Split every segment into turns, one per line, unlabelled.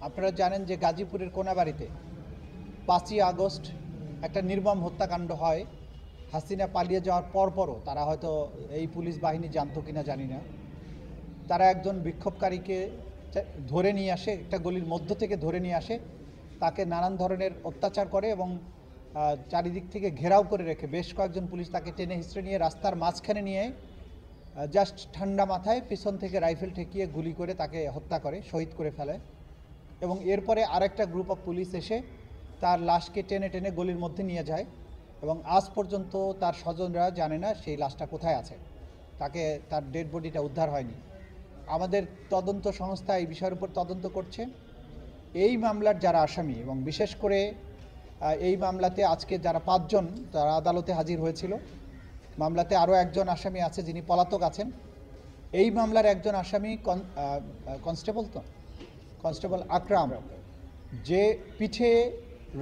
আপনারা জানেন যে গাজীপুরের কোনাবাড়িতে 5ই আগস্ট একটা নির্মম হত্যাকাণ্ড হয়। হাসিনা পালিয়ে যাওয়ার পরপরও তারা হয়তো এই পুলিশ বাহিনী জানতো কিনা জানি না, তারা একজন বিক্ষোভকারীকে ধরে নিয়ে আসে, একটা গলির মধ্য থেকে ধরে নিয়ে আসে, তাকে নানান ধরনের অত্যাচার করে এবং চারিদিক থেকে ঘেরাও করে রেখে বেশ কয়েকজন পুলিশ তাকে টেনে হিঁচড়ে নিয়ে রাস্তার মাঝখানে নিয়ে জাস্ট ঠান্ডা মাথায় পিছন থেকে রাইফেল ঠেকিয়ে গুলি করে তাকে হত্যা করে, শহীদ করে ফেলে। এবং এরপরে আরেকটা গ্রুপ অফ পুলিশ এসে তার লাশকে টেনে টেনে গলির মধ্যে নিয়ে যায় এবং আজ পর্যন্ত তার স্বজনরা জানে না সেই লাশটা কোথায় আছে, তার ডেড বডিটা উদ্ধার হয়নি। আমাদের তদন্ত সংস্থা এই বিষয়ের উপর তদন্ত করছে। এই মামলার যারা আসামি এবং বিশেষ করে এই মামলাতে আজকে যারা 5 জন তারা আদালতে হাজির হয়েছিল, মামলাতে আরও একজন আসামি আছে যিনি পলাতক আছেন। এই মামলার একজন আসামি কনস্টেবল আকরাম, যে পিঠে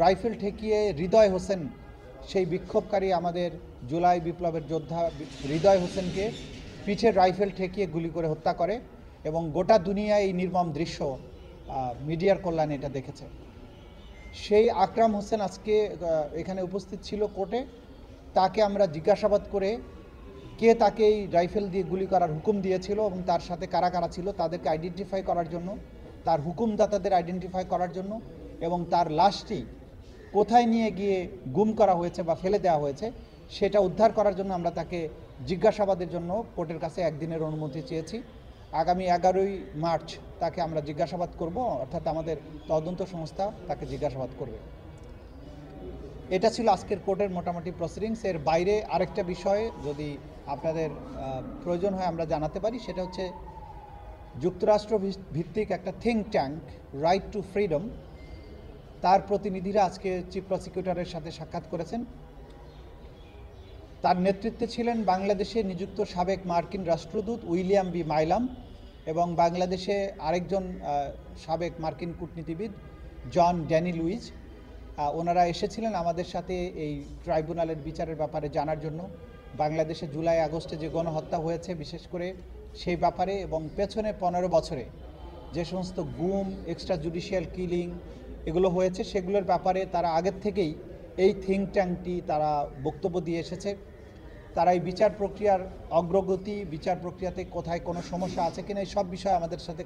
রাইফেল ঠেকিয়ে হৃদয় হোসেন, সেই বিক্ষোভকারী আমাদের জুলাই বিপ্লবের যোদ্ধা হৃদয় হোসেনকে পিঠে রাইফেল ঠেকিয়ে গুলি করে হত্যা করে এবং গোটা দুনিয়ায় এই নির্মম দৃশ্য মিডিয়ার কল্যাণে এটা দেখেছে। সেই আকরাম হোসেন আজকে এখানে উপস্থিত ছিল কোর্টে। তাকে আমরা জিজ্ঞাসাবাদ করে কে তাকে এই রাইফেল দিয়ে গুলি করার হুকুম দিয়েছিল এবং তার সাথে কারা কারা ছিল তাদেরকে আইডেন্টিফাই করার জন্য, তার হুকুমদাতাদের আইডেন্টিফাই করার জন্য এবং তার লাশটি কোথায় নিয়ে গিয়ে গুম করা হয়েছে বা ফেলে দেওয়া হয়েছে সেটা উদ্ধার করার জন্য আমরা তাকে জিজ্ঞাসাবাদের জন্য কোর্টের কাছে একদিনের অনুমতি চেয়েছি। আগামী 11ই মার্চ তাকে আমরা জিজ্ঞাসাবাদ করব, অর্থাৎ আমাদের তদন্ত সংস্থা তাকে জিজ্ঞাসাবাদ করবে। এটা ছিল আজকের কোর্টের মোটামুটি প্রসিডিংস। এর বাইরে আরেকটা বিষয়ে যদি আপনাদের প্রয়োজন হয় আমরা জানাতে পারি, সেটা হচ্ছে যুক্তরাষ্ট্র ভিত্তিক একটা think tank right two freedom, তার প্রতিনিধিরা আজকে চিফ প্রসিকিউটরের সাথে সাক্ষাৎ করেছেন। তার নেতৃত্বে ছিলেন বাংলাদেশে নিযুক্ত সাবেক মার্কিন রাষ্ট্রদূত উইলিয়াম বি মাইলাম এবং বাংলাদেশে আরেকজন সাবেক মার্কিন কূটনীতিবিদ জন ড্যানি লুইজ। ওনারা এসেছিলেন আমাদের সাথে এই ট্রাইব্যুনালের বিচারের ব্যাপারে জানার জন্য, বাংলাদেশে জুলাই আগস্টে যে গণহত্যা হয়েছে বিশেষ করে সেই ব্যাপারে এবং পেছনে 15 বছরে যে সমস্ত গুম, এক্সট্রা জুডিশিয়াল কিলিং এগুলো হয়েছে সেগুলোর ব্যাপারে তারা আগের থেকেই এই থিঙ্ক ট্যাঙ্কটি তারা বক্তব্য দিয়ে এসেছে। তারা এই বিচার প্রক্রিয়ার অগ্রগতি, বিচার প্রক্রিয়াতে কোথায় কোনো সমস্যা আছে কিনা এই সব বিষয়ে আমাদের সাথে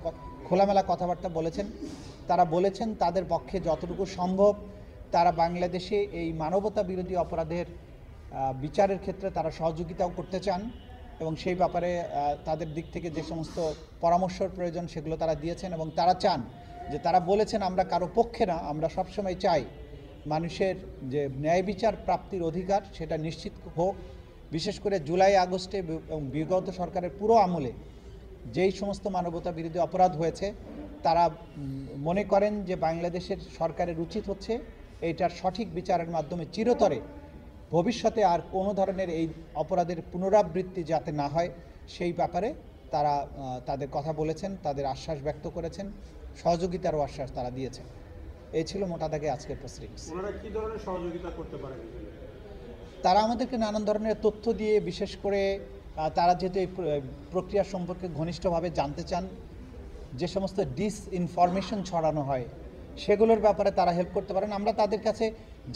খোলামেলা কথাবার্তা বলেছেন। তারা বলেছেন তাদের পক্ষে যতটুকু সম্ভব তারা বাংলাদেশে এই মানবতা বিরোধী অপরাধের বিচারের ক্ষেত্রে তারা সহযোগিতাও করতে চান এবং সেই ব্যাপারে তাদের দিক থেকে যে সমস্ত পরামর্শের প্রয়োজন সেগুলো তারা দিয়েছেন এবং তারা চান যে, তারা বলেছেন আমরা কারো পক্ষে না, আমরা সবসময় চাই মানুষের যে ন্যায় বিচার প্রাপ্তির অধিকার সেটা নিশ্চিত হোক। বিশেষ করে জুলাই আগস্টে এবং বিগত সরকারের পুরো আমলে যেই সমস্ত মানবতা বিরোধী অপরাধ হয়েছে তারা মনে করেন যে বাংলাদেশের সরকারের উচিত হচ্ছে এইটার সঠিক বিচারের মাধ্যমে চিরতরে ভবিষ্যতে আর কোনো ধরনের এই অপরাধের পুনরাবৃত্তি যাতে না হয় সেই ব্যাপারে তারা তাদের কথা বলেছেন, তাদের আশ্বাস ব্যক্ত করেছেন, সহযোগিতারও আশ্বাস তারা দিয়েছেন। এই ছিল মোটা দাগে আজকের প্রসিডিংস।
ওনারা কি ধরনের সহযোগিতা করতে পারেন?
তারা আমাদেরকে নানান ধরনের তথ্য দিয়ে, বিশেষ করে তারা যেহেতু এই প্রক্রিয়া সম্পর্কে ঘনিষ্ঠভাবে জানতে চান, যে সমস্ত ডিসইনফরমেশন ছড়ানো হয় সেগুলোর ব্যাপারে তারা হেল্প করতে পারেন। আমরা তাদের কাছে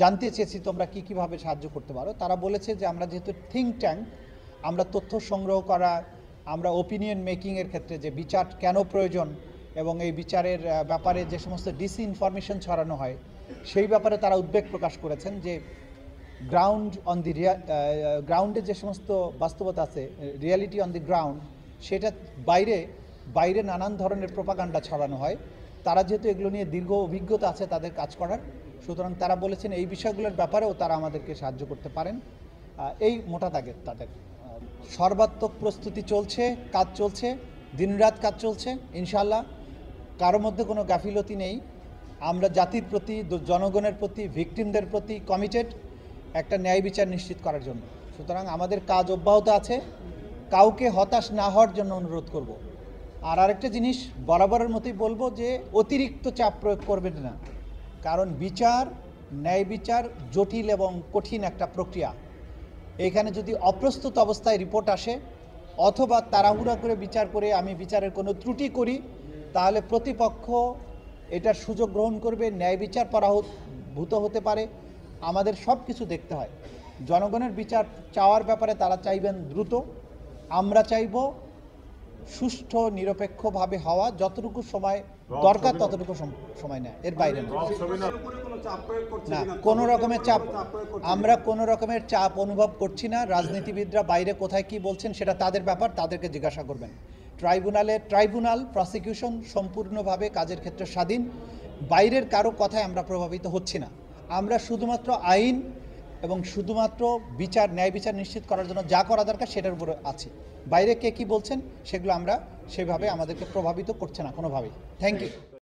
জানতে চেয়েছি তোমরা কীভাবে সাহায্য করতে পারো। তারা বলেছে যে আমরা যেহেতু থিঙ্ক ট্যাঙ্ক, আমরা তথ্য সংগ্রহ করা, আমরা ওপিনিয়ন মেকিংয়ের ক্ষেত্রে যে বিচার কেন প্রয়োজন এবং এই বিচারের ব্যাপারে যে সমস্ত ডিসইনফরমেশন ছড়ানো হয় সেই ব্যাপারে তারা উদ্বেগ প্রকাশ করেছেন যে গ্রাউন্ডে যে সমস্ত বাস্তবতা আছে, রিয়ালিটি অন দি গ্রাউন্ড, সেটা বাইরে নানান ধরনের প্রোপাগান্ডা ছড়ানো হয়। তারা যেহেতু এগুলো নিয়ে দীর্ঘ অভিজ্ঞতা আছে তাদের কাজ করার, সুতরাং তারা বলেছেন এই বিষয়গুলোর ব্যাপারেও তারা আমাদেরকে সাহায্য করতে পারেন। এই মোটা দাগের তাদের সর্বাত্মক প্রস্তুতি চলছে, কাজ চলছে, দিনরাত কাজ চলছে। ইনশাআল্লাহ কারোর মধ্যে কোনো গাফিলতি নেই। আমরা জাতির প্রতি, জনগণের প্রতি, ভিকটিমদের প্রতি কমিটেড একটা ন্যায় বিচার নিশ্চিত করার জন্য। সুতরাং আমাদের কাজ অব্যাহত আছে, কাউকে হতাশ না হওয়ার জন্য অনুরোধ করব। আর আরেকটা জিনিস বরাবরের মতোই বলবো যে অতিরিক্ত চাপ প্রয়োগ করবেন না, কারণ ন্যায় বিচার জটিল এবং কঠিন একটা প্রক্রিয়া। এখানে যদি অপ্রস্তুত অবস্থায় রিপোর্ট আসে অথবা তাড়াহুড়া করে বিচার করে আমি বিচারের কোনো ত্রুটি করি, তাহলে প্রতিপক্ষ এটার সুযোগ গ্রহণ করবে, ন্যায় বিচার পরাভূত হতে পারে। আমাদের সব কিছু দেখতে হয়। জনগণের বিচার চাওয়ার ব্যাপারে তারা চাইবেন দ্রুত, আমরা চাইব সুষ্ঠু নিরপেক্ষভাবে হওয়া, যতটুকু সময় দরকার ততটুকু সময় নেয়, এর বাইরে না। না, কোনো রকমের চাপ, আমরা কোনো রকমের চাপ অনুভব করছি না। রাজনীতিবিদরা বাইরে কোথায় কি বলছেন সেটা তাদের ব্যাপার, তাদেরকে জিজ্ঞাসা করবেন। ট্রাইব্যুনাল প্রসিকিউশন সম্পূর্ণভাবে কাজের ক্ষেত্রে স্বাধীন। বাইরের কারো কথায় আমরা প্রভাবিত হচ্ছি না। আমরা শুধুমাত্র আইন এবং শুধুমাত্র ন্যায় বিচার নিশ্চিত করার জন্য যা করা দরকার সেটার উপরে আছি। বাইরে কে কী বলছেন সেগুলো আমরা সেভাবে আমাদেরকে প্রভাবিত করছে না কোনোভাবেই। Thank you.